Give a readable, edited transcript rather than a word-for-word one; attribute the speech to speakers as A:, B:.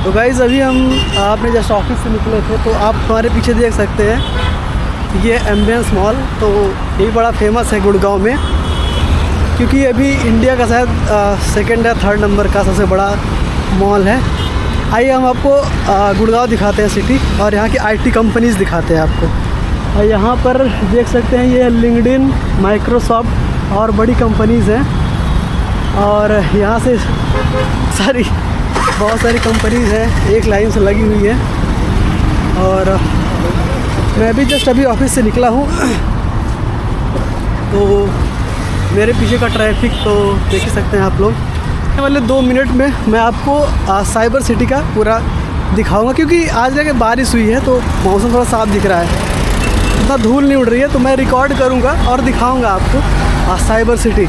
A: तो गाइज़ अभी हम आपने जस्ट ऑफिस से निकले थे, तो आप हमारे पीछे देख सकते हैं ये एम्बियंस मॉल। तो ये बड़ा फेमस है गुड़गांव में, क्योंकि अभी इंडिया का शायद सेकंड या थर्ड नंबर का सबसे बड़ा मॉल है। आइए हम आपको गुड़गांव दिखाते हैं सिटी, और यहाँ की IT कंपनीज़ दिखाते हैं आपको। और यहाँ पर देख सकते हैं ये लिंक्डइन, माइक्रोसॉफ्ट और बड़ी कंपनीज़ हैं, और यहाँ से बहुत सारी कंपनीज़ हैं, एक लाइन से लगी हुई है। और मैं भी जस्ट अभी ऑफिस से निकला हूँ, तो मेरे पीछे का ट्रैफिक तो देख ही सकते हैं आप लोग। आने वाले 2 मिनट में मैं आपको साइबर सिटी का पूरा दिखाऊंगा, क्योंकि आज जाके बारिश हुई है तो मौसम थोड़ा साफ दिख रहा है, इतना धूल नहीं उड़ रही है। तो मैं रिकॉर्ड करूंगा और दिखाऊंगा आपको साइबर सिटी।